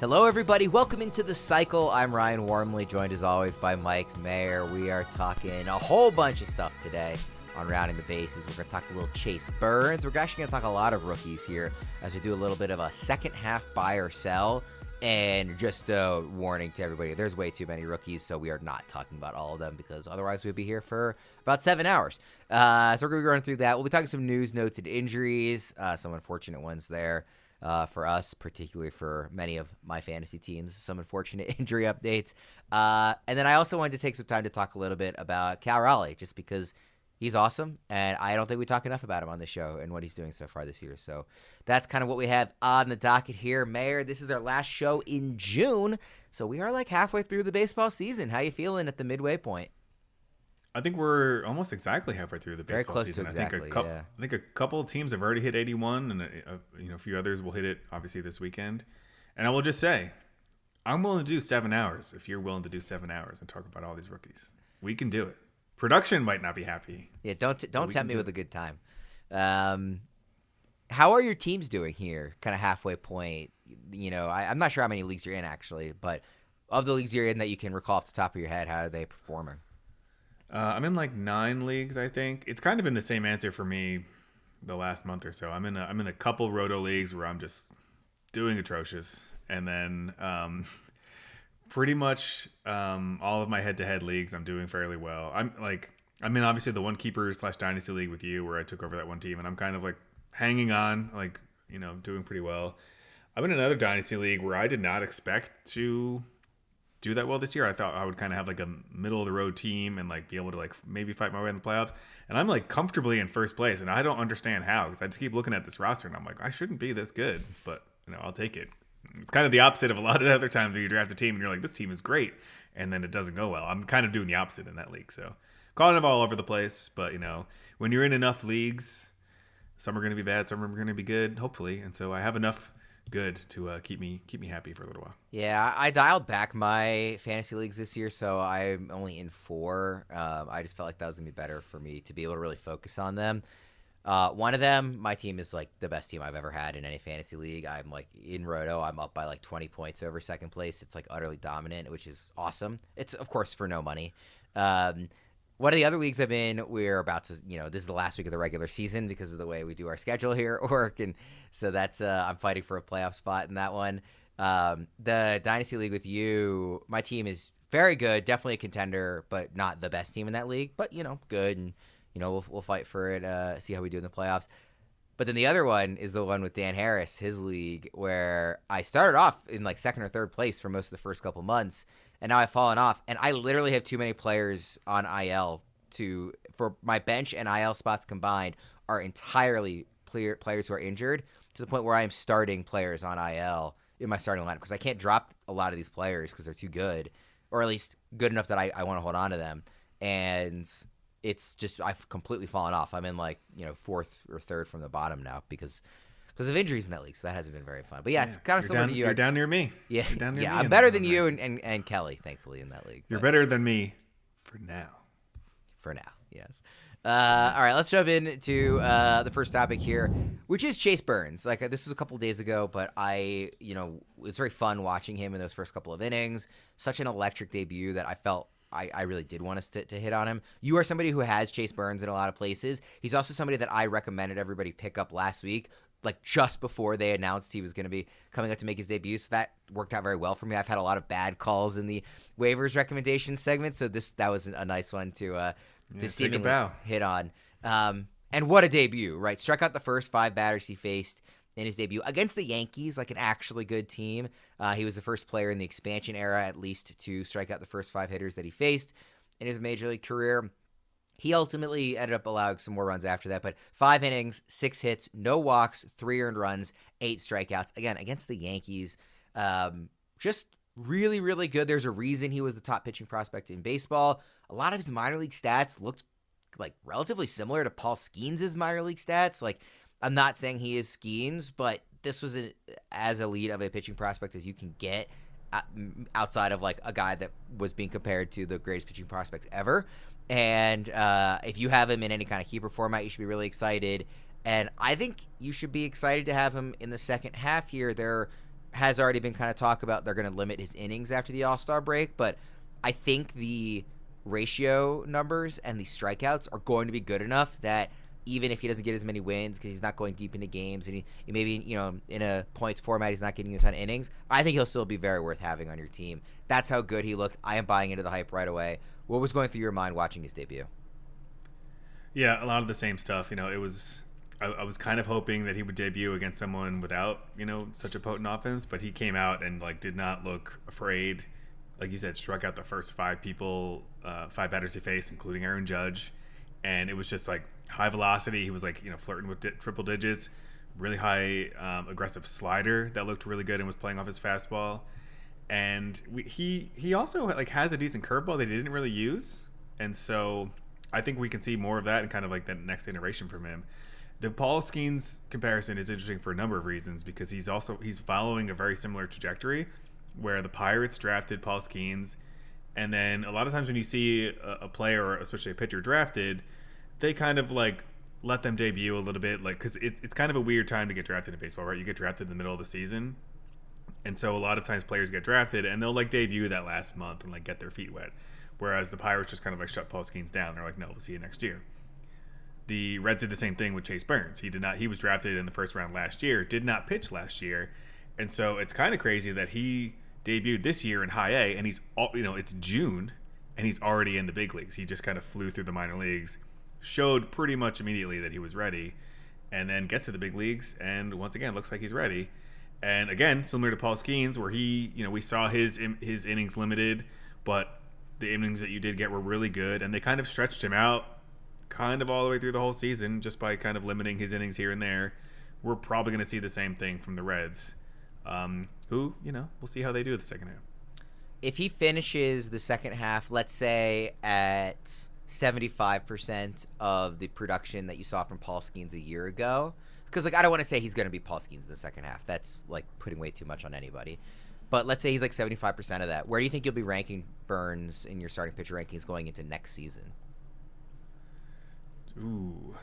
Hello, everybody. Welcome into The Cycle. I'm Ryan Wormeli, joined as always by Mike Maher. We are talking a whole bunch of stuff today on Rounding the Bases. We're going to talk a little Chase Burns. We're actually going to talk a lot of rookies here as we do a little bit of a second half buy or sell. And just a warning to everybody, there's way too many rookies, so we are not talking about all of them because otherwise we'd be here for about 7 hours. So we're going to be running through that. We'll be talking some news, notes, and injuries, some unfortunate ones there. For us, particularly for many of my fantasy teams, some unfortunate injury updates. And then I also wanted to take some time to talk a little bit about Cal Raleigh, just because he's awesome, and I don't think we talk enough about him on the show and what he's doing so far this year. So that's kind of what we have on the docket here. Mayor, this is our last show in June, so we are like halfway through the baseball season. How you feeling at the midway point? I think we're almost exactly halfway through the baseball Very close season. to exactly, I think a couple of teams have already hit 81, and a few others will hit it obviously this weekend. And I will just say, I'm willing to do 7 hours if you're willing to do 7 hours and talk about all these rookies. We can do it. Production might not be happy. Yeah, don't tempt me with a good time. How are your teams doing here? Kind of halfway point. You know, I'm not sure how many leagues you're in actually, but of the leagues you're in that you can recall off the top of your head, how are they performing? I'm in like 9 leagues, I think. It's kind of been the same answer for me the last month or so. I'm in a couple roto leagues where I'm just doing atrocious, and then pretty much all of my head-to-head leagues I'm doing fairly well. I'm in obviously the one keeper / dynasty league with you where I took over that one team, and I'm kind of like hanging on, like, you know, doing pretty well. I'm in another dynasty league where I did not expect to do that well this year. I thought I would kind of have like a middle of the road team and like be able to like maybe fight my way in the playoffs. And I'm like comfortably in first place, and I don't understand how, because I just keep looking at this roster and I'm like, I shouldn't be this good, but you know, I'll take it. It's kind of the opposite of a lot of other times where you draft a team and you're like, this team is great, and then it doesn't go well. I'm kind of doing the opposite in that league. So calling it all over the place, but you know, when you're in enough leagues, some are going to be bad, some are going to be good, hopefully. And so I have enough good to keep me happy for a little while. Yeah, I dialed back my fantasy leagues this year, so I'm only in 4. I just felt like that was gonna be better for me to be able to really focus on them. One of them, my team is like the best team I've ever had in any fantasy league. I'm like in Roto, I'm up by like 20 points over second place. It's like utterly dominant, which is awesome. It's of course for no money. One of the other leagues I'm in, we're about to, you know, this is the last week of the regular season because of the way we do our schedule here at work. And so that's, I'm fighting for a playoff spot in that one. The Dynasty League with you, my team is very good, definitely a contender, but not the best team in that league, but, you know, good. And, you know, we'll fight for it, see how we do in the playoffs. But then the other one is the one with Dan Harris, his league, where I started off in like second or third place for most of the first couple months. And now I've fallen off, and I literally have too many players on IL for my bench and IL spots combined are entirely players who are injured, to the point where I am starting players on IL in my starting lineup because I can't drop a lot of these players because they're too good, or at least good enough that I want to hold on to them. And it's just, I've completely fallen off. I'm in like, you know, 4th or 3rd from the bottom now because of injuries in that league, so that hasn't been very fun. But yeah, it's kind of similar to you. You're down near me. Yeah, down near me I'm better than you and Kelly, thankfully, in that league. You're better than me for now. For now, yes. All right, let's jump into the first topic here, which is Chase Burns. Like, this was a couple of days ago, but it was very fun watching him in those first couple of innings. Such an electric debut that I felt I really did want us to hit on him. You are somebody who has Chase Burns in a lot of places. He's also somebody that I recommended everybody pick up last week, like just before they announced he was going to be coming up to make his debut. So that worked out very well for me. I've had a lot of bad calls in the waivers recommendation segment, so that was a nice one to seemingly hit on. And what a debut, right? Struck out the first 5 batters he faced in his debut against the Yankees, like an actually good team. He was the first player in the expansion era, at least, to strike out the first 5 hitters that he faced in his major league career. He ultimately ended up allowing some more runs after that, but 5 innings, 6 hits, no walks, 3 earned runs, 8 strikeouts. Again, against the Yankees, just really, really good. There's a reason he was the top pitching prospect in baseball. A lot of his minor league stats looked like relatively similar to Paul Skeens' minor league stats. Like, I'm not saying he is Skeens, but this was as elite of a pitching prospect as you can get outside of like a guy that was being compared to the greatest pitching prospects ever. And if you have him in any kind of keeper format, you should be really excited. And I think you should be excited to have him in the second half here. There has already been kind of talk about they're going to limit his innings after the All-Star break, but I think the ratio numbers and the strikeouts are going to be good enough that even if he doesn't get as many wins because he's not going deep into games and he maybe, in a points format he's not getting a ton of innings, I think he'll still be very worth having on your team. That's how good he looked. I am buying into the hype right away. What was going through your mind watching his debut? Yeah, a lot of the same stuff. It was I was kind of hoping that he would debut against someone without, such a potent offense, but he came out and did not look afraid. Like you said, struck out the first five batters he faced, including Aaron Judge. And it was just high velocity. He was flirting with triple digits, really high aggressive slider that looked really good and was playing off his fastball. And he also has a decent curveball that he didn't really use. And so I think we can see more of that and kind of that next iteration from him. The Paul Skeens comparison is interesting for a number of reasons because he's following a very similar trajectory where the Pirates drafted Paul Skeens, and then a lot of times when you see a player or especially a pitcher drafted, they kind of let them debut a little bit, because it's kind of a weird time to get drafted in baseball, right? You get drafted in the middle of the season, and so a lot of times players get drafted and they'll debut that last month and get their feet wet, whereas the Pirates just kind of shut Paul Skeens down. They're no, we'll see you next year. The Reds did the same thing with Chase Burns. He was drafted in the first round last year, did not pitch last year, and so it's kind of crazy that he debuted this year in high A, and he's it's June and he's already in the big leagues. He just kind of flew through the minor leagues, showed pretty much immediately that he was ready, and then gets to the big leagues and once again looks like he's ready. And again, similar to Paul Skeens, where we saw his innings limited, but the innings that you did get were really good, and they kind of stretched him out kind of all the way through the whole season just by kind of limiting his innings here and there. We're probably going to see the same thing from the Reds, who, we'll see how they do the second half. If he finishes the second half, let's say at 75% of the production that you saw from Paul Skeens a year ago, because I don't want to say he's going to be Paul Skeens in the second half. That's putting way too much on anybody. But let's say he's 75% of that. Where do you think you'll be ranking Burns in your starting pitcher rankings going into next season? Ooh,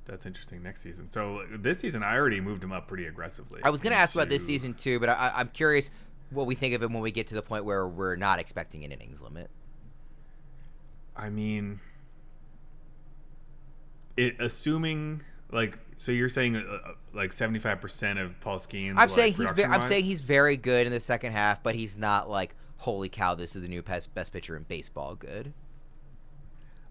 that's interesting. Next season. So this season, I already moved him up pretty aggressively. I was going to ask about this season too, but I'm curious what we think of him when we get to the point where we're not expecting an innings limit. I mean, assuming so you're saying 75% of Paul Skeens. I'm saying he's very good in the second half, but he's not holy cow, this is the new best pitcher in baseball good.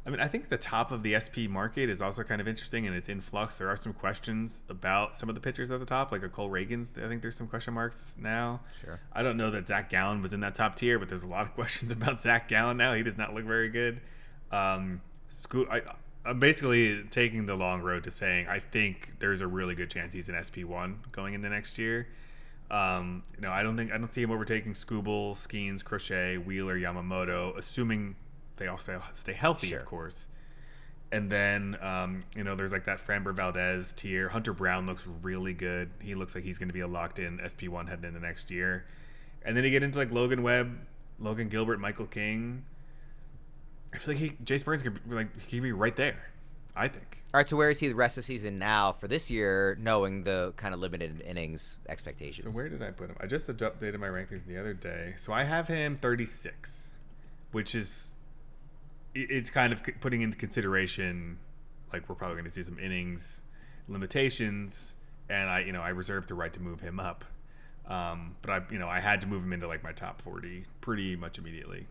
I mean, I think the top of the SP market is also kind of interesting, and it's in flux. There are some questions about some of the pitchers at the top, like a Cole Reagans. I think there's some question marks now. Sure. I don't know that Zac Gallen was in that top tier, but there's a lot of questions about Zac Gallen now. He does not look very good. I'm basically taking the long road to saying I think there's a really good chance he's an SP1 going into next year. I don't see him overtaking Skubal, Skeens, Crochet, Wheeler, Yamamoto, assuming they all stay healthy, sure, of course. And then, there's that Framber Valdez tier. Hunter Brown looks really good. He looks like he's going to be a locked-in SP1 heading into next year. And then you get into Logan Webb, Logan Gilbert, Michael King. I feel like Jace Burns could be right there, I think. All right, so where is he the rest of the season now for this year, knowing the kind of limited innings expectations? So where did I put him? I just updated my rankings the other day. So I have him 36, which is... It's kind of putting into consideration, we're probably going to see some innings limitations, and I reserved the right to move him up. But I had to move him into my top 40 pretty much immediately.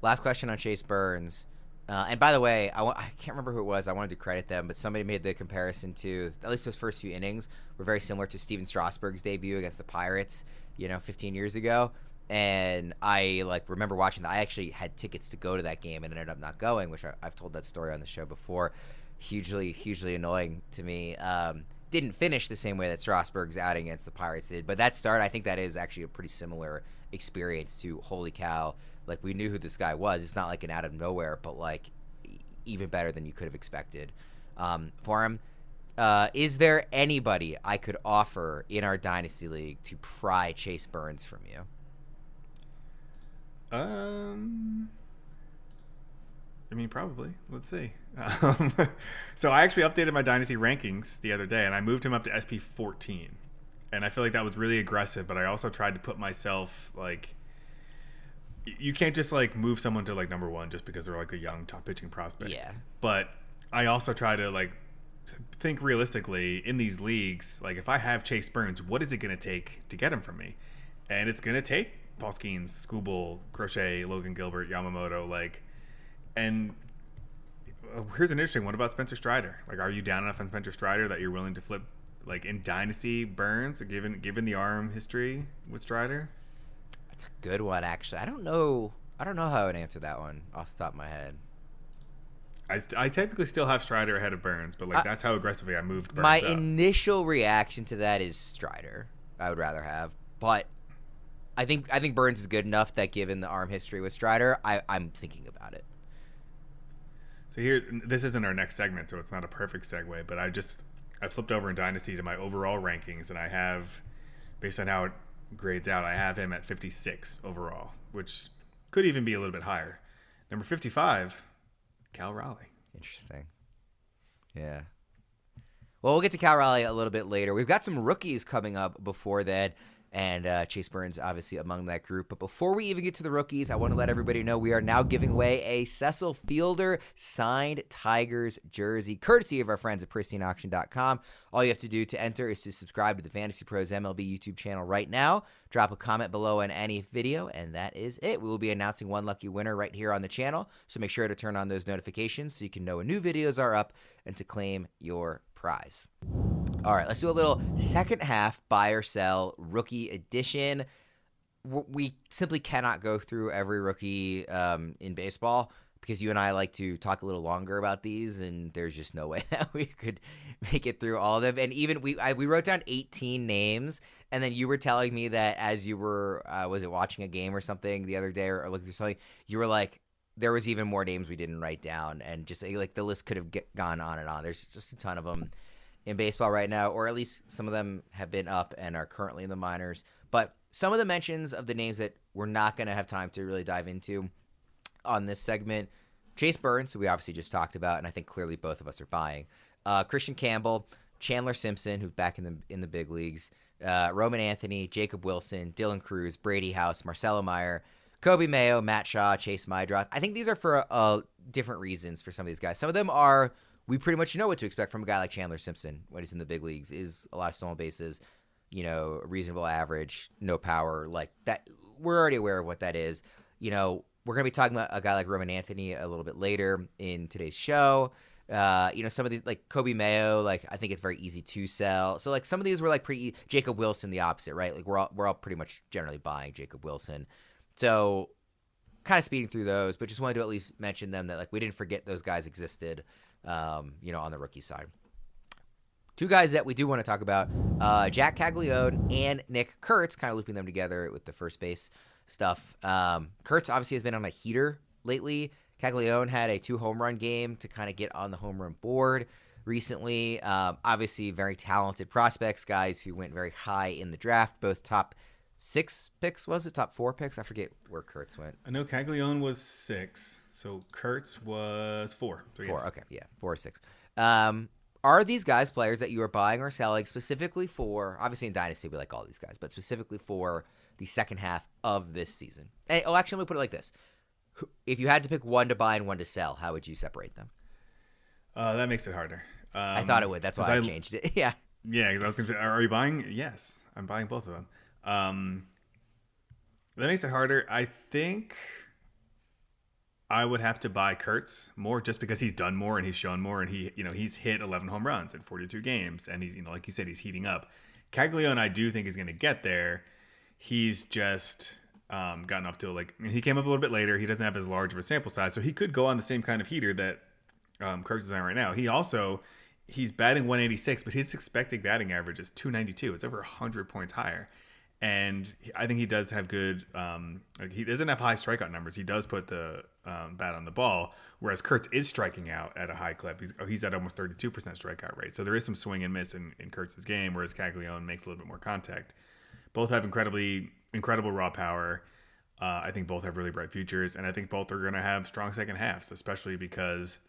Last question on Chase Burns. And by the way, I can't remember who it was. I wanted to credit them, but somebody made the comparison to, at least those first few innings, were very similar to Steven Strasburg's debut against the Pirates, 15 years ago. And I remember watching that. I actually had tickets to go to that game and ended up not going, which I've told that story on the show before. Hugely annoying to me. Didn't finish the same way that Strasburg's outing against the Pirates did, but that start, I think that is actually a pretty similar experience to holy cow. We knew who this guy was. It's not an out of nowhere, but even better than you could have expected for him. Is there anybody I could offer in our Dynasty League to pry Chase Burns from you? Probably. Let's see. So I actually updated my Dynasty rankings the other day, and I moved him up to SP 14. And I feel like that was really aggressive, but I also tried to put myself like, you can't just like move someone to like number one just because they're like a young top pitching prospect. Yeah. But I also try to like think realistically in these leagues. Like if I have Chase Burns, what is it going to take to get him from me? And it's going to take Paul Skeens, Skubal, Crochet, Logan Gilbert, Yamamoto. Like, and here's an interesting one about Spencer Strider. Like, are you down enough on Spencer Strider that you're willing to flip like in Dynasty Burns, given the arm history with Strider? That's a good one, actually. I don't know how I would answer that one off the top of my head. I technically still have Strider ahead of Burns, but like that's how aggressively I moved Burns My up. initial reaction to that is Strider. I would rather have, but I think Burns is good enough that given the arm history with Strider, I'm thinking about it. So here, this isn't our next segment, so it's not a perfect segue, but I flipped over in Dynasty to my overall rankings, and I have, based on how it grades out, I have him at 56 overall, which could even be a little bit higher. Number 55, Cal Raleigh. Interesting. Yeah. Well, we'll get to Cal Raleigh a little bit later. We've got some rookies coming up before that, and Chase Burns obviously among that group. But before we even get to the rookies, I want to let everybody know we are now giving away a Cecil Fielder signed Tigers jersey, courtesy of our friends at PristineAuction.com. All you have to do to enter is to subscribe to the FantasyPros MLB YouTube channel right now. Drop a comment below on any video, and that is it. We will be announcing one lucky winner right here on the channel, so make sure to turn on those notifications so you can know when new videos are up and to claim your prize. All right, let's do a little second half buy or sell rookie edition. We simply cannot go through every rookie in baseball because you and I like to talk a little longer about these, and there's just no way that we could make it through all of them. And even we wrote down 18 names, and then you were telling me that as you were, was it watching a game or something the other day or looking through something, you were like, there was even more names we didn't write down, and just like the list could have gone on and on. There's just a ton of them in baseball right now, or at least some of them have been up and are currently in the minors. But some of the mentions of the names that we're not going to have time to really dive into on this segment: Chase Burns, who we obviously just talked about, and I think clearly both of us are buying. Christian Campbell, Chandler Simpson, who's back in the big leagues, Roman Anthony, Jacob Wilson, Dylan Cruz, Brady House, Marcelo Mayer, Kobe Mayo, Matt Shaw, Chase Mydroth. I think these are for different reasons for some of these guys. Some of them are, we pretty much know what to expect from a guy like Chandler Simpson when he's in the big leagues, is a lot of stolen bases, reasonable average, no power, like that. We're already aware of what that is. We're going to be talking about a guy like Roman Anthony a little bit later in today's show. Some of these, like Kobe Mayo, like I think it's very easy to sell. So like some of these were like pretty, Jacob Wilson, the opposite, right? Like we're all pretty much generally buying Jacob Wilson. So kind of speeding through those, but just wanted to at least mention them, that like we didn't forget those guys existed, on the rookie side. Two guys that we do want to talk about, Jac Caglianone and Nick Kurtz, kind of looping them together with the first base stuff. Kurtz obviously has been on a heater lately. Caglianone had a 2-home run game to kind of get on the home run board recently. Obviously very talented prospects, guys who went very high in the draft, both top 6 picks, was it? Top 4 picks? I forget where Kurtz went. I know Caglianone was 6, so Kurtz was 4. So 4, yes. okay, yeah, 4 or 6. Are these guys players that you are buying or selling specifically for, obviously in Dynasty we like all these guys, but specifically for the second half of this season? And, actually, let me put it like this. If you had to pick one to buy and one to sell, how would you separate them? That makes it harder. I thought it would. That's why I changed it. Yeah. Yeah, because I was going to say, are you buying? Yes, I'm buying both of them. That makes it harder. I think I would have to buy Kurtz more just because he's done more and he's shown more, and he's hit 11 home runs in 42 games, and he's, like you said, he's heating up. Caglianone, I do think is going to get there. He's just gotten up to he came up a little bit later. He doesn't have as large of a sample size, so he could go on the same kind of heater that Kurtz is on right now. He's batting 186, but his expected batting average is 292. It's over 100 points higher. And I think he does have good, he doesn't have high strikeout numbers. He does put the bat on the ball, whereas Kurtz is striking out at a high clip. He's at almost 32% strikeout rate. So there is some swing and miss in Kurtz's game, whereas Caglianone makes a little bit more contact. Both have incredible raw power. I think both have really bright futures, and I think both are going to have strong second halves, especially because,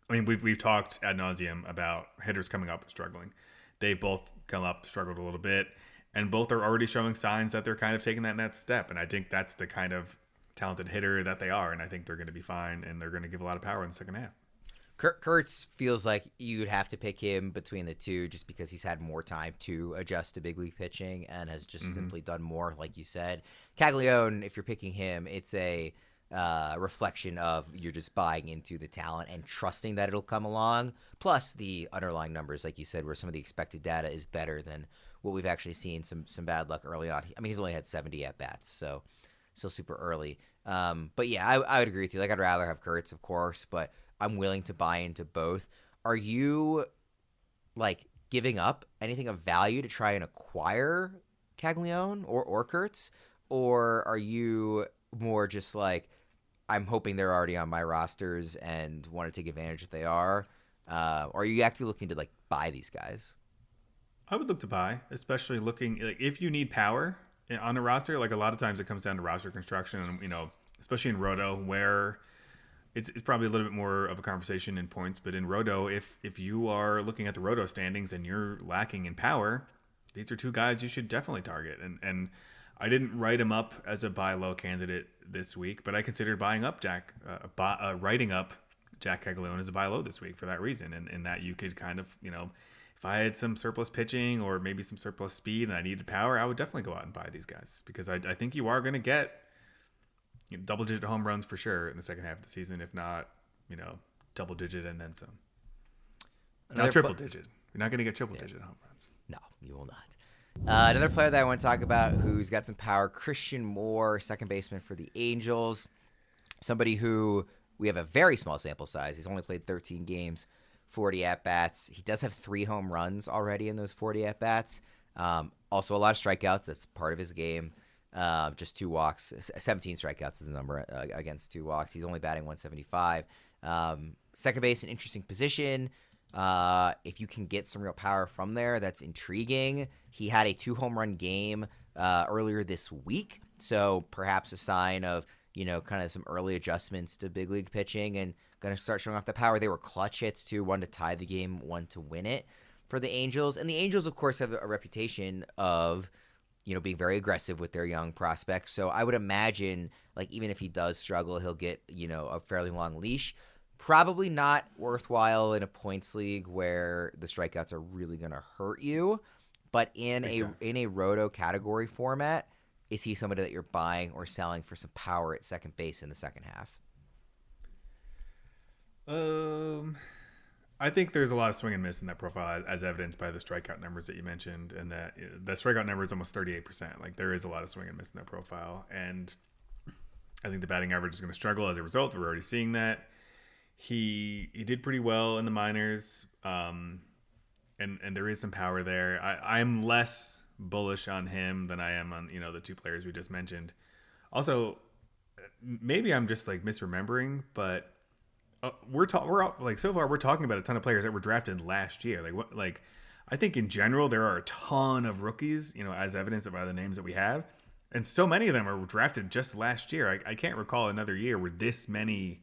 we've talked ad nauseum about hitters coming up and struggling. they've both come up, struggled a little bit, and both are already showing signs that they're kind of taking that next step. And I think that's the kind of talented hitter that they are, and I think they're going to be fine, and they're going to give a lot of power in the second half. Kurtz feels like you'd have to pick him between the two just because he's had more time to adjust to big league pitching and has just simply done more, like you said. Caglianone, if you're picking him, it's a reflection of you're just buying into the talent and trusting that it'll come along. Plus the underlying numbers, like you said, where some of the expected data is better than what we've actually seen. Some bad luck early on. I mean, he's only had 70 at bats, so still super early. But yeah, I would agree with you. Like, I'd rather have Kurtz, of course, but I'm willing to buy into both. Are you like giving up anything of value to try and acquire Caglianone or Kurtz, or are you more just like, I'm hoping they're already on my rosters and want to take advantage if they are? Or are you actually looking to like buy these guys? I would look to buy, especially looking like if you need power on a roster. Like, a lot of times it comes down to roster construction, and especially in Roto, where it's probably a little bit more of a conversation in points. But in Roto, if you are looking at the Roto standings and you're lacking in power, these are two guys you should definitely target. And I didn't write him up as a buy low candidate this week, but I considered writing up Jac Caglianone as a buy low this week for that reason. And that you could kind of, if I had some surplus pitching or maybe some surplus speed and I needed power, I would definitely go out and buy these guys, because I think you are going to get double-digit home runs for sure in the second half of the season, if not, double-digit and then some. Not triple-digit. You're not going to get triple-digit home runs. No, you will not. Another player that I want to talk about who's got some power, Christian Moore, second baseman for the Angels. Somebody who we have a very small sample size. He's only played 13 games, 40 at-bats. He does have 3 home runs already in those 40 at-bats. Also a lot of strikeouts. That's part of his game. Just 2 walks. 17 strikeouts is the number against 2 walks. He's only batting 175. Second base, an interesting position. If you can get some real power from there, that's intriguing. He had a 2 home run game earlier this week, so perhaps a sign of kind of some early adjustments to big league pitching and going to start showing off the power. They were clutch hits too, 1 to tie the game, 1 to win it for the Angels. And the Angels, of course, have a reputation of being very aggressive with their young prospects. So I would imagine, like, even if he does struggle, he'll get a fairly long leash. Probably not worthwhile in a points league where the strikeouts are really going to hurt you. But in a Roto category format, is he somebody that you're buying or selling for some power at second base in the second half? I think there's a lot of swing and miss in that profile, as evidenced by the strikeout numbers that you mentioned, and that the strikeout number is almost 38%. Like, there is a lot of swing and miss in that profile, and I think the batting average is going to struggle as a result. We're already seeing that. He did pretty well in the minors, and there is some power there. I'm less bullish on him than I am on the 2 players we just mentioned. Also, maybe I'm just like misremembering, but we're so far we're talking about a ton of players that were drafted last year. I think in general there are a ton of rookies, as evidenced by the names that we have, and so many of them are drafted just last year. I can't recall another year where this many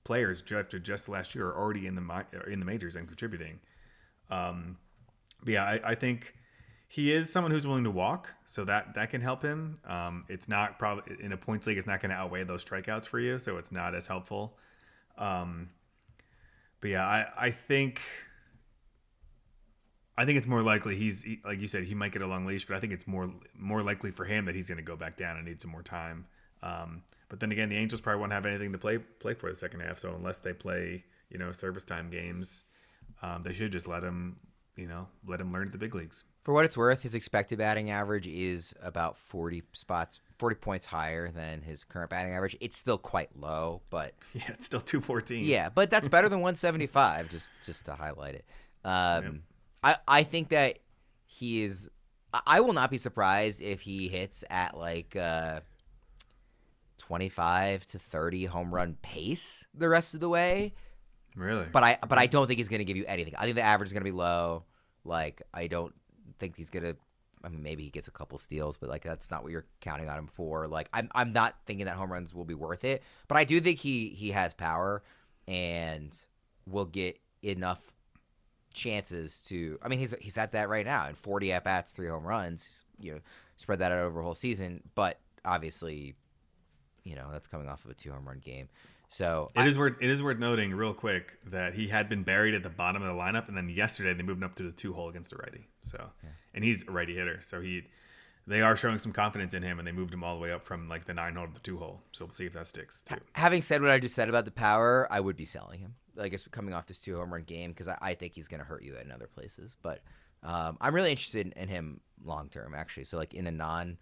players drafted just last year are already in the majors and contributing. But yeah, I think he is someone who's willing to walk, so that can help him. It's not probably in a points league, it's not going to outweigh those strikeouts for you, so it's not as helpful. But yeah, I think it's more likely like you said, he might get a long leash, but I think it's more likely for him that he's going to go back down and need some more time. But then again, the Angels probably won't have anything to play for the second half, so unless they play service time games, they should just let him learn at the big leagues. For what it's worth, his expected batting average is about 40 points higher than his current batting average. It's still quite low, but yeah, it's still 214. Yeah, but that's better than 175. just to highlight it. I think that he is. I will not be surprised if he hits at like 25 to 30 home run pace the rest of the way. Really? But I don't think he's going to give you anything. I think the average is going to be low. Like, I don't think he's going to. I mean, maybe he gets a couple steals, but like that's not what you're counting on him for. Like, I'm not thinking that home runs will be worth it, but I do think he has power and will get enough chances to. I mean, he's at that right now in 40 at bats, 3 home runs. You know, spread that out over a whole season, but obviously, you know, that's coming off of a 2 home run game. So it is worth noting real quick that he had been buried at the bottom of the lineup, and then yesterday they moved him up to the 2-hole against a righty. So, and he's a righty hitter, so they are showing some confidence in him, and they moved him all the way up from like the 9-hole to the 2-hole. So we'll see if that sticks too. Having said what I just said about the power, I would be selling him. I guess coming off this 2 home run game because I think he's going to hurt you in other places. But I'm really interested in him long term, actually. So like in a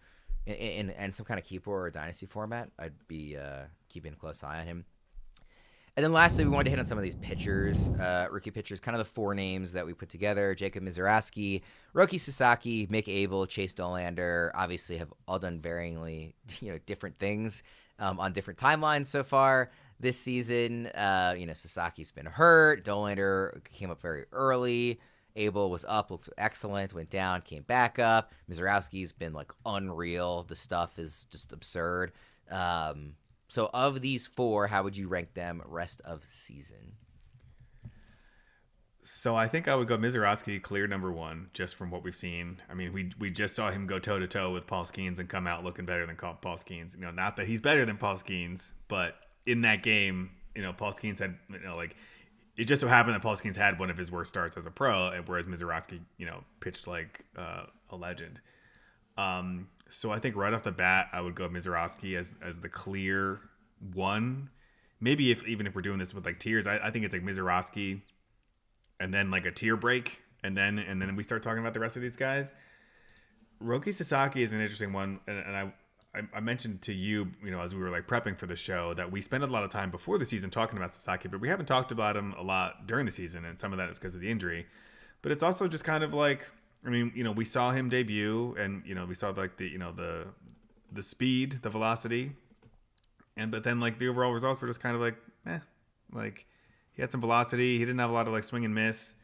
in some kind of keeper or a dynasty format, I'd be keeping a close eye on him. And then lastly, we wanted to hit on some of these pitchers, rookie pitchers, kind of the 4 names that we put together. Jacob Mizurowski, Roki Sasaki, Mick Abel, Chase Dollander, obviously have all done varyingly, different things on different timelines so far this season. Sasaki's been hurt. Dollander came up very early. Abel was up, looked excellent, went down, came back up. Mizurowski's been like unreal. The stuff is just absurd. So of these 4, how would you rank them rest of season? So I think I would go Mizurowski clear number 1, just from what we've seen. I mean, we just saw him go toe-to-toe with Paul Skeens and come out looking better than Paul Skeens. Not that he's better than Paul Skeens, but in that game, Paul Skeens had, it just so happened that Paul Skeens had one of his worst starts as a pro, whereas Mizurowski, pitched like a legend. So I think right off the bat, I would go Mizurowski as the clear 1. Maybe even if we're doing this with like tiers, I think it's like Mizurowski and then like a tier break. And then we start talking about the rest of these guys. Roki Sasaki is an interesting one. And I mentioned to you, as we were like prepping for the show, that we spent a lot of time before the season talking about Sasaki, but we haven't talked about him a lot during the season. And some of that is because of the injury, but it's also just kind of like, we saw him debut, and we saw like the speed, the velocity, but then like the overall results were just kind of like, like he had some velocity, he didn't have a lot of like swing and miss,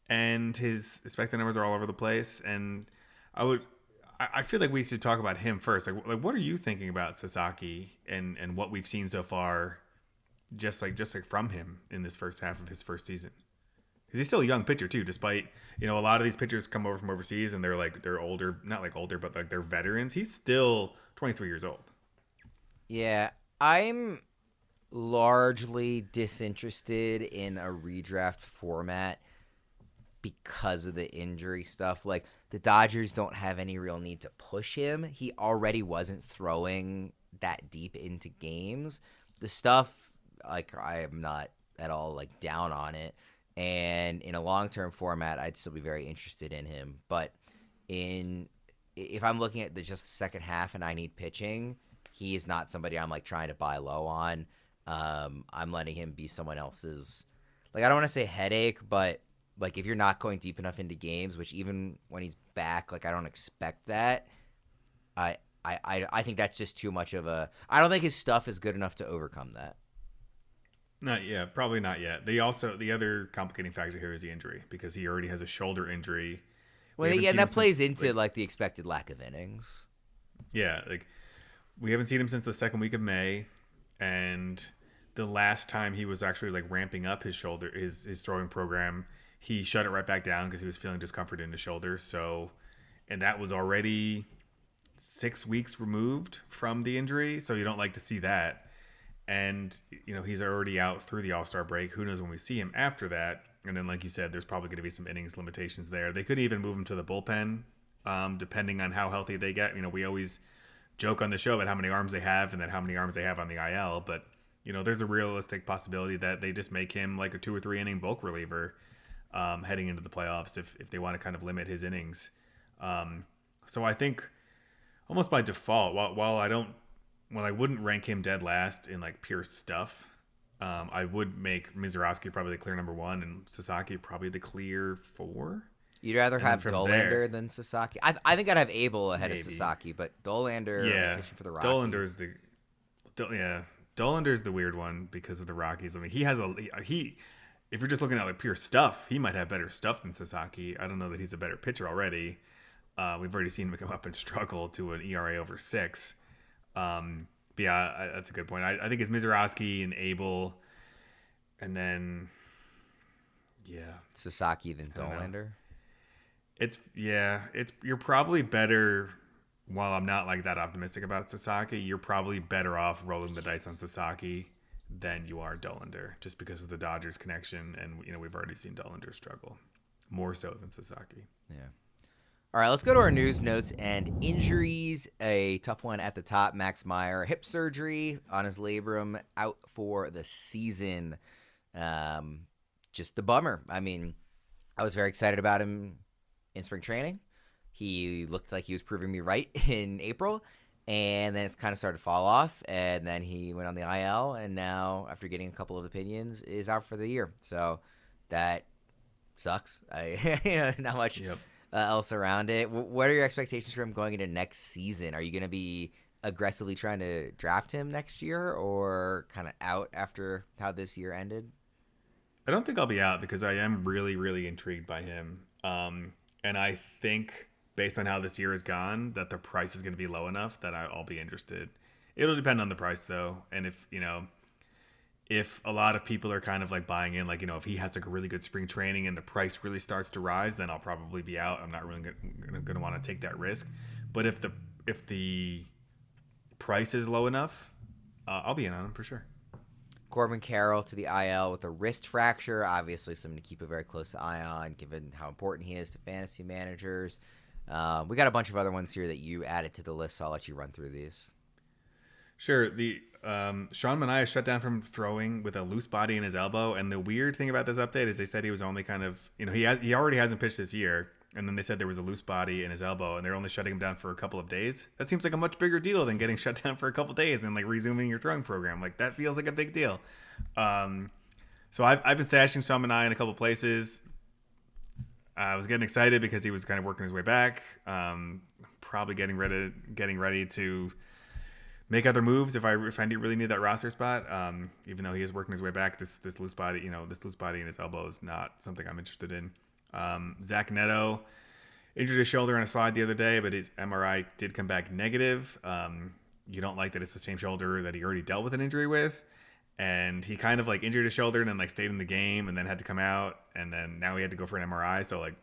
and his expected numbers are all over the place. And I feel like we should talk about him first. Like what are you thinking about Sasaki and what we've seen so far, just like from him in this first half of his first season? Because he's still a young pitcher too, despite, a lot of these pitchers come over from overseas and they're older, not like older, but like they're veterans. He's still 23 years old. Yeah, I'm largely disinterested in a redraft format because of the injury stuff. Like the Dodgers don't have any real need to push him. He already wasn't throwing that deep into games. The stuff, like, I am not at all like down on it. And in a long-term format, I'd still be very interested in him. But if I'm looking at just the second half and I need pitching, he is not somebody I'm like trying to buy low on. I'm letting him be someone else's, like, I don't want to say headache, but like if you're not going deep enough into games, which even when he's back, like I don't expect that. I think that's just too much of a. I don't think his stuff is good enough to overcome that. Not yet, probably not yet. The other complicating factor here is the injury, because he already has a shoulder injury. Well, yeah, and that plays into like the expected lack of innings. Yeah, like we haven't seen him since the second week of May, and the last time he was actually like ramping up his shoulder, his throwing program, he shut it right back down because he was feeling discomfort in his shoulder. So, and that was already 6 weeks removed from the injury, so you don't like to see that. And, he's already out through the All-Star break. Who knows when we see him after that? And then, like you said, there's probably going to be some innings limitations there. They could even move him to the bullpen, depending on how healthy they get. We always joke on the show about how many arms they have and then how many arms they have on the IL. But, there's a realistic possibility that they just make him like a 2 or 3 inning bulk reliever heading into the playoffs if they want to kind of limit his innings. So I think almost by default, while I wouldn't rank him dead last in like pure stuff, I would make Mizurowski probably the clear number 1 and Sasaki probably the clear 4. You'd rather have Dollander than Sasaki? I think I'd have Abel ahead of Sasaki, but Dollander pitching for the Rockies. Dollander's the weird one because of the Rockies. I mean, if you're just looking at like pure stuff, he might have better stuff than Sasaki. I don't know that he's a better pitcher already. We've already seen him come up and struggle to an ERA over 6. But yeah, that's a good point. I think it's Mizurowski and Abel, and then Yeah. Sasaki than I don't know. Dollander? It's you're probably better. While I'm not like that optimistic about Sasaki, you're probably better off rolling the dice on Sasaki than you are Dollander, just because of the Dodgers connection, and we've already seen Dollander struggle more so than Sasaki. Yeah. All right, let's go to our news, notes, and injuries. A tough one at the top. Max Maher, hip surgery on his labrum, out for the season. Just a bummer. I mean, I was very excited about him in spring training. He looked like he was proving me right in April, and then it's kind of started to fall off, and then he went on the IL, and now, after getting a couple of opinions, is out for the year. So that sucks. Not much else around it. What are your expectations for him going into next season? Are you going to be aggressively trying to draft him next year, or kind of out after how this year ended? I don't think I'll be out because I am really, really intrigued by him. And I think, based on how this year has gone, that the price is going to be low enough that I'll be interested. It'll depend on the price, though. And if a lot of people are kind of like buying in, like, if he has like a really good spring training and the price really starts to rise, then I'll probably be out. I'm not really going to want to take that risk. But if the price is low enough, I'll be in on him for sure. Corbin Carroll to the IL with a wrist fracture. Obviously, something to keep a very close eye on, given how important he is to fantasy managers. We got a bunch of other ones here that you added to the list, so I'll let you run through these. Sure. The Sean Manaea shut down from throwing with a loose body in his elbow, and the weird thing about this update is they said he was only kind of, he already hasn't pitched this year, and then they said there was a loose body in his elbow, and they're only shutting him down for a couple of days. That seems like a much bigger deal than getting shut down for a couple of days and like resuming your throwing program. Like, that feels like a big deal. So I've been stashing Sean Manaea in a couple places. I was getting excited because he was kind of working his way back. Probably getting ready to make other moves if I really need that roster spot. Even though he is working his way back, this loose body in his elbow is not something I'm interested in. Zach Neto injured his shoulder on a slide the other day, but his MRI did come back negative. You don't like that it's the same shoulder that he already dealt with an injury with. And he kind of like injured his shoulder and then like stayed in the game and then had to come out. And then now he had to go for an MRI. So like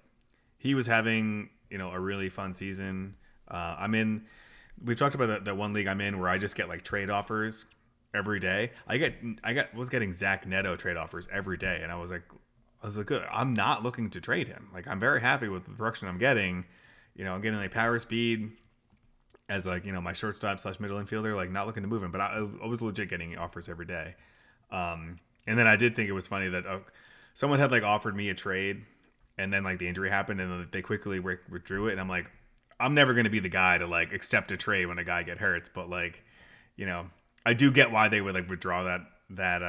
he was having, a really fun season. We've talked about the one league I'm in where I just get like trade offers every day. I was getting Zach Neto trade offers every day. And I was like, good. I'm not looking to trade him. Like, I'm very happy with the production I'm getting. I'm getting like power speed as like, my shortstop / middle infielder, like not looking to move him, but I was legit getting offers every day. And then I did think it was funny that someone had like offered me a trade and then like the injury happened and then they quickly withdrew it. And I'm like, I'm never going to be the guy to like accept a trade when a guy get hurts. But like, I do get why they would like withdraw that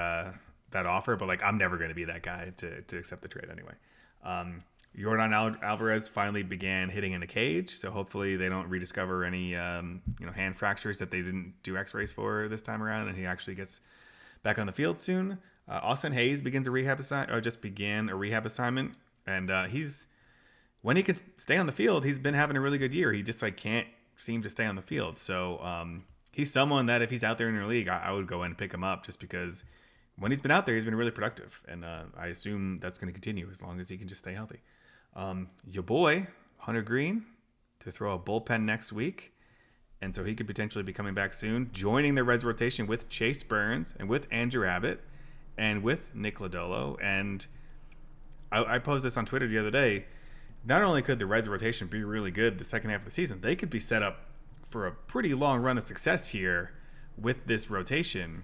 offer, but like, I'm never going to be that guy to accept the trade anyway. Yordan Alvarez finally began hitting in a cage, so hopefully they don't rediscover any hand fractures that they didn't do x-rays for this time around, and he actually gets back on the field soon. Austin Hayes began a rehab assignment, and when he can stay on the field, he's been having a really good year. He just like can't seem to stay on the field. So he's someone that if he's out there in your league, I would go in and pick him up just because when he's been out there, he's been really productive, and I assume that's going to continue as long as he can just stay healthy. Your boy, Hunter Green, to throw a bullpen next week. And so he could potentially be coming back soon, joining the Reds rotation with Chase Burns and with Andrew Abbott and with Nick Lodolo. And I posed this on Twitter the other day. Not only could the Reds rotation be really good the second half of the season, they could be set up for a pretty long run of success here with this rotation.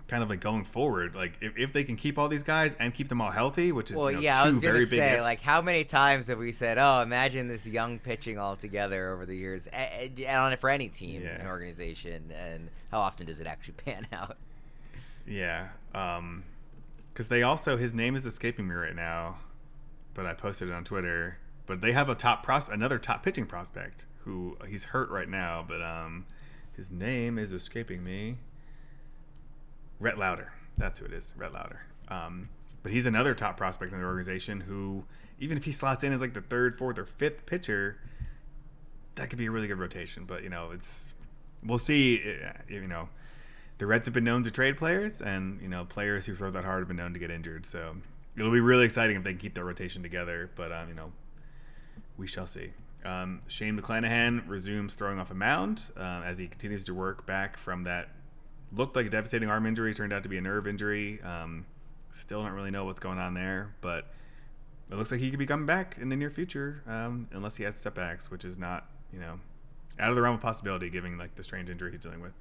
Kind of like going forward, like if they can keep all these guys and keep them all healthy, which is I was very big ifs. Like, how many times have we said, "Oh, imagine this young pitching all together over the years," and on it for any team and organization, and how often does it actually pan out? Yeah, because they also his name is escaping me right now, but I posted it on Twitter. But they have another top pitching prospect who he's hurt right now, but his name is escaping me. Rhett Lauder. That's who it is, Rhett Lauder. But he's another top prospect in the organization who, even if he slots in as like the third, fourth, or fifth pitcher, that could be a really good rotation. But, we'll see. The Reds have been known to trade players, and, players who throw that hard have been known to get injured. So it'll be really exciting if they can keep their rotation together. But we shall see. Shane McClanahan resumes throwing off a mound as he continues to work back from that looked like a devastating arm injury, turned out to be a nerve injury. Still don't really know what's going on there, but it looks like he could be coming back in the near future, unless he has setbacks, which is not, out of the realm of possibility, given like the strange injury he's dealing with.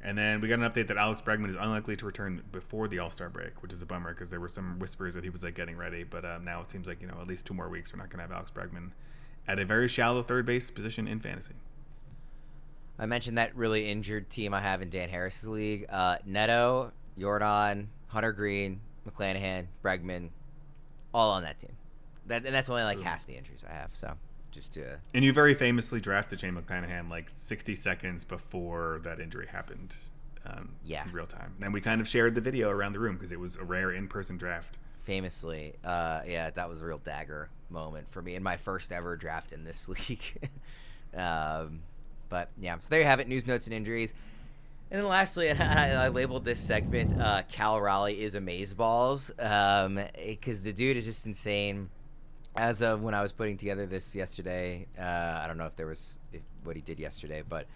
And then we got an update that Alex Bregman is unlikely to return before the All-Star break, which is a bummer because there were some whispers that he was like getting ready, but now it seems like at least 2 more weeks we're not going to have Alex Bregman at a very shallow third base position in fantasy. I mentioned that really injured team I have in Dan Harris's league. Neto, Jordan, Hunter Green, McClanahan, Bregman, all on that team. And that's only like half the injuries I have. So just to. And you very famously drafted Shane McClanahan like 60 seconds before that injury happened. In real time. And we kind of shared the video around the room because it was a rare in-person draft. Famously, that was a real dagger moment for me in my first ever draft in this league. But yeah, so there you have it. News, notes, and injuries. And then lastly, and I labeled this segment, Cal Raleigh is Amazeballs, because the dude is just insane. As of when I was putting together this yesterday, I don't know if there was what he did yesterday, but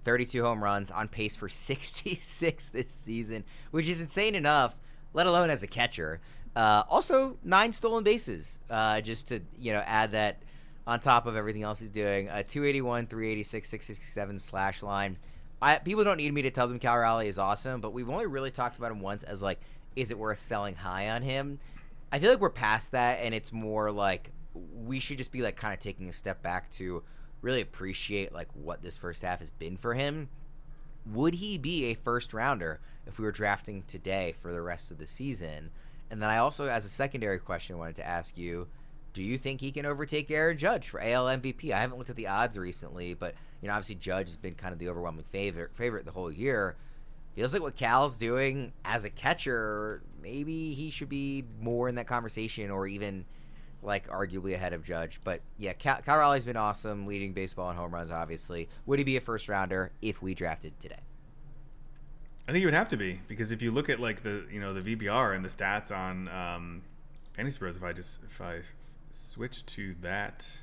32 home runs, on pace for 66 this season, which is insane enough, let alone as a catcher. Also, 9 stolen bases, just to add that on top of everything else he's doing. 281, 386, 667 slash line. People don't need me to tell them Cal Raleigh is awesome, but we've only really talked about him once as like, is it worth selling high on him? I feel like we're past that, and it's more like we should just be like kind of taking a step back to really appreciate like what this first half has been for him. Would he be a first rounder if we were drafting today for the rest of the season? And then I also, as a secondary question, wanted to ask you, do you think he can overtake Aaron Judge for AL MVP? I haven't looked at the odds recently, but obviously Judge has been kind of the overwhelming favorite the whole year. Feels like what Cal's doing as a catcher, maybe he should be more in that conversation, or even like arguably ahead of Judge. But yeah, Cal Raleigh's been awesome, leading baseball in home runs, obviously. Would he be a first rounder if we drafted today? I think he would have to be, because if you look at like the the VBR and the stats on FantasyPros, if I switch to that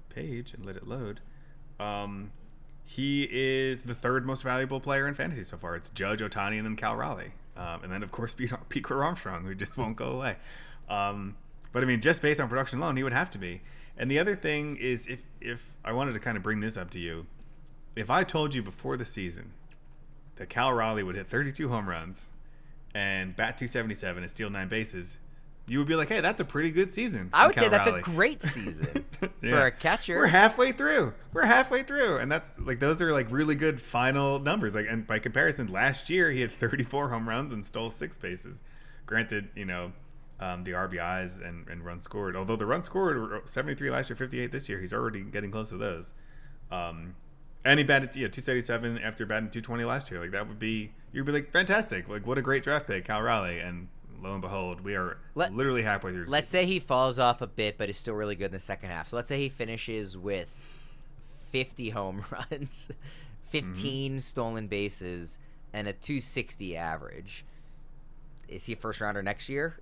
page and let it load, he is the 3rd most valuable player in fantasy so far. It's Judge, Ohtani, and then Cal Raleigh, and then of course Pete Armstrong, who just won't go away. But I mean, just based on production alone, he would have to be. And the other thing is, if I wanted to kind of bring this up to you, if I told you before the season that Cal Raleigh would hit 32 home runs and bat 277 and steal 9 bases, you would be like, hey, that's a pretty good season. I would say that's a great season for a catcher. We're halfway through. And that's like, those are like really good final numbers. Like, and by comparison, last year he had 34 home runs and stole 6 bases. Granted, the RBIs and runs scored, although the runs scored were 73 last year, 58 this year, he's already getting close to those. And he batted 277 after batting 220 last year. Like, you'd be like, fantastic. Like, what a great draft pick, Cal Raleigh. And lo and behold, we are literally halfway through. Let's say he falls off a bit, but is still really good in the second half. So let's say he finishes with 50 home runs, 15 stolen bases, and a 260 average. Is he a first rounder next year?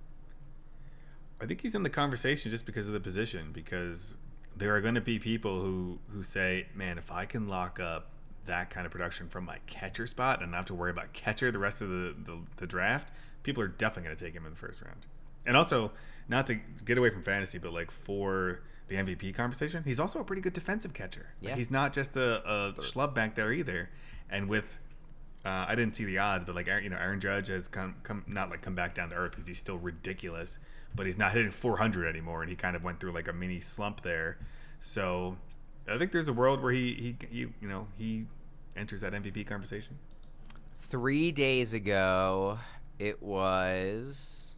I think he's in the conversation just because of the position, because there are going to be people who say, man, if I can lock up that kind of production from my catcher spot and not have to worry about catcher the rest of the draft, people are definitely going to take him in the first round. And also, not to get away from fantasy, but like for the MVP conversation, he's also a pretty good defensive catcher. Yeah. Like, he's not just a schlub back there either. And with I didn't see the odds, but like Aaron Judge has come back down to earth because he's still ridiculous, but he's not hitting 400 anymore, and he kind of went through like a mini slump there. So I think there's a world where he enters that MVP conversation. 3 days ago, it was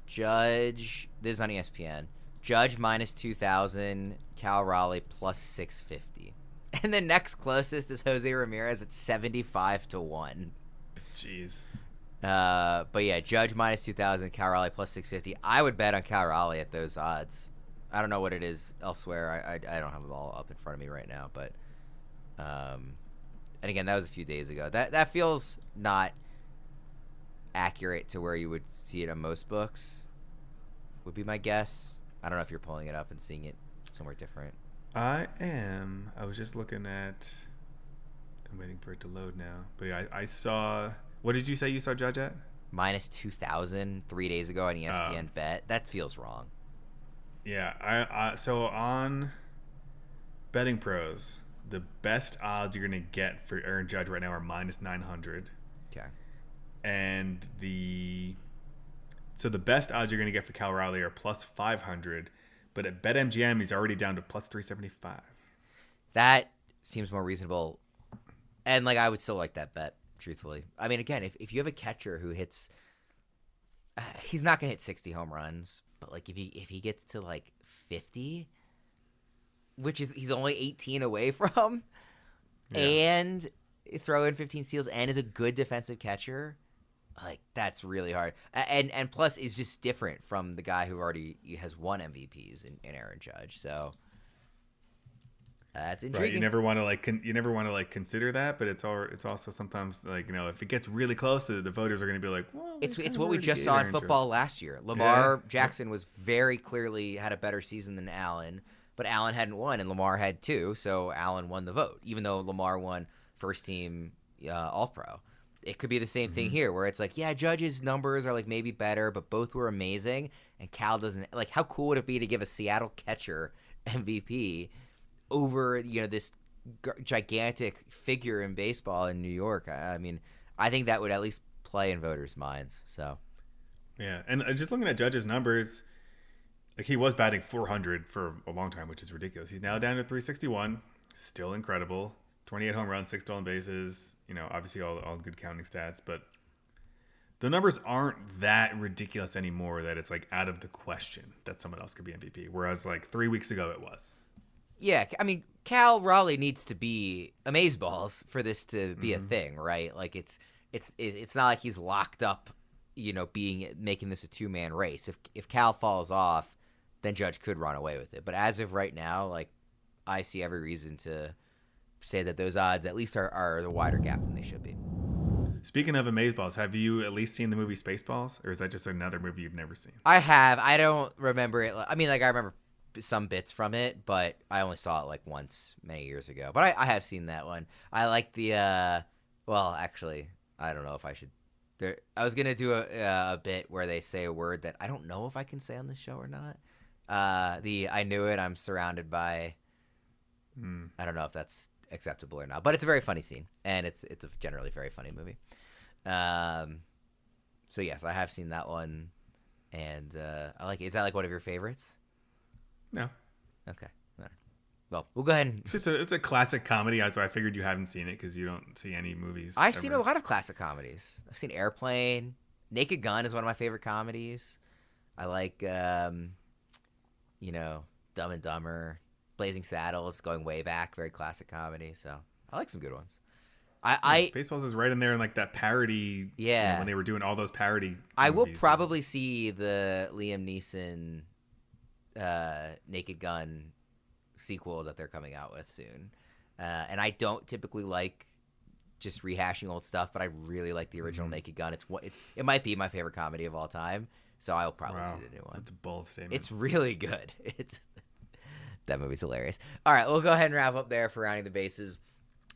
Judge. This is on ESPN. Judge minus 2,000, Cal Raleigh plus 650. And the next closest is Jose Ramirez at 75-1. Jeez. But yeah, Judge minus 2,000, Cal Raleigh plus 650. I would bet on Cal Raleigh at those odds. I don't know what it is elsewhere. I don't have them all up in front of me right now, but and again, that was a few days ago. That feels not accurate to where you would see it on most books, would be my guess. I don't know if you're pulling it up and seeing it somewhere different. I am. I was just looking at. I'm waiting for it to load now. But yeah, I saw. What did you say you saw Judge at? Minus 2,000 3 days ago on ESPN Bet. That feels wrong. Yeah, so on Betting Pros, the best odds you're gonna get for Aaron Judge right now are minus 900. Okay. And the best odds you're gonna get for Cal Raleigh are plus 500, but at BetMGM he's already down to plus 375. That seems more reasonable, and like I would still like that bet. Truthfully, I mean, again, if you have a catcher who hits, he's not gonna hit 60 home runs, but like if he gets to like 50, which is he's only 18 away from, and throw in 15 steals and is a good defensive catcher, like that's really hard. And plus is just different from the guy who already has won MVPs in Aaron Judge. So that's intriguing. Right. You never want to consider that, but it's also sometimes like, you know, if it gets really close, the voters are going to be like, well, it's what we just saw in football last year. Lamar Jackson was very clearly had a better season than Allen, but Allen hadn't won and Lamar had too, so Allen won the vote, even though Lamar won first team All-Pro. It could be the same thing here, where it's like, yeah, Judge's numbers are like maybe better, but both were amazing, and Cal doesn't. Like, how cool would it be to give a Seattle catcher MVP over, you know, this gigantic figure in baseball in New York? I mean, I think that would at least play in voters' minds. So, yeah, and just looking at Judge's numbers, like he was batting 400 for a long time, which is ridiculous. He's now down to 361, still incredible. 28 home runs, 6 stolen bases. You know, obviously all good counting stats, but the numbers aren't that ridiculous anymore that it's like out of the question that someone else could be MVP. Whereas like 3 weeks ago it was. Yeah, I mean, Cal Raleigh needs to be Amazeballs for this to be a thing, right? Like it's not like he's locked up, you know, making this a 2-man race. If Cal falls off, then Judge could run away with it. But as of right now, like I see every reason to say that those odds at least are the wider gap than they should be. Speaking of Amazeballs, have you at least seen the movie Spaceballs, or is that just another movie you've never seen? I have. I don't remember it. I mean, like I remember some bits from it, but I only saw it like once many years ago. But I have seen that one. I like the well, actually, I don't know if I should. I was gonna do a bit where they say a word that I don't know if I can say on this show or not. I knew it. I'm surrounded by. I don't know if that's acceptable or not, but it's a very funny scene, and it's a generally very funny movie. So yes, I have seen that one, and I like it. Is that like one of your favorites? No. Okay. All right. Well, we'll go ahead and. It's a classic comedy, so I figured you haven't seen it because you don't see any movies. I've seen a lot of classic comedies. I've seen Airplane. Naked Gun is one of my favorite comedies. I like, you know, Dumb and Dumber. Blazing Saddles, going way back, very classic comedy. So I like some good ones. Spaceballs is right in there in like that parody. Yeah, you know, when they were doing all those parody. I will probably see the Liam Neeson Naked Gun sequel that they're coming out with soon. And I don't typically like just rehashing old stuff, but I really like the original Naked Gun. It might be my favorite comedy of all time. So I'll probably see the new one. That's a bold statement. It's really good. That movie's hilarious. All right, we'll go ahead and wrap up there for Rounding the Bases.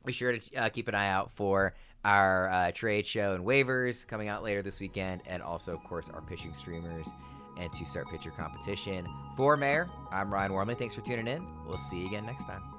Be sure to keep an eye out for our trade show and waivers coming out later this weekend, and also, of course, our pitching streamers and 2-start pitcher competition. For Maher, I'm Ryan Wormeli. Thanks for tuning in. We'll see you again next time.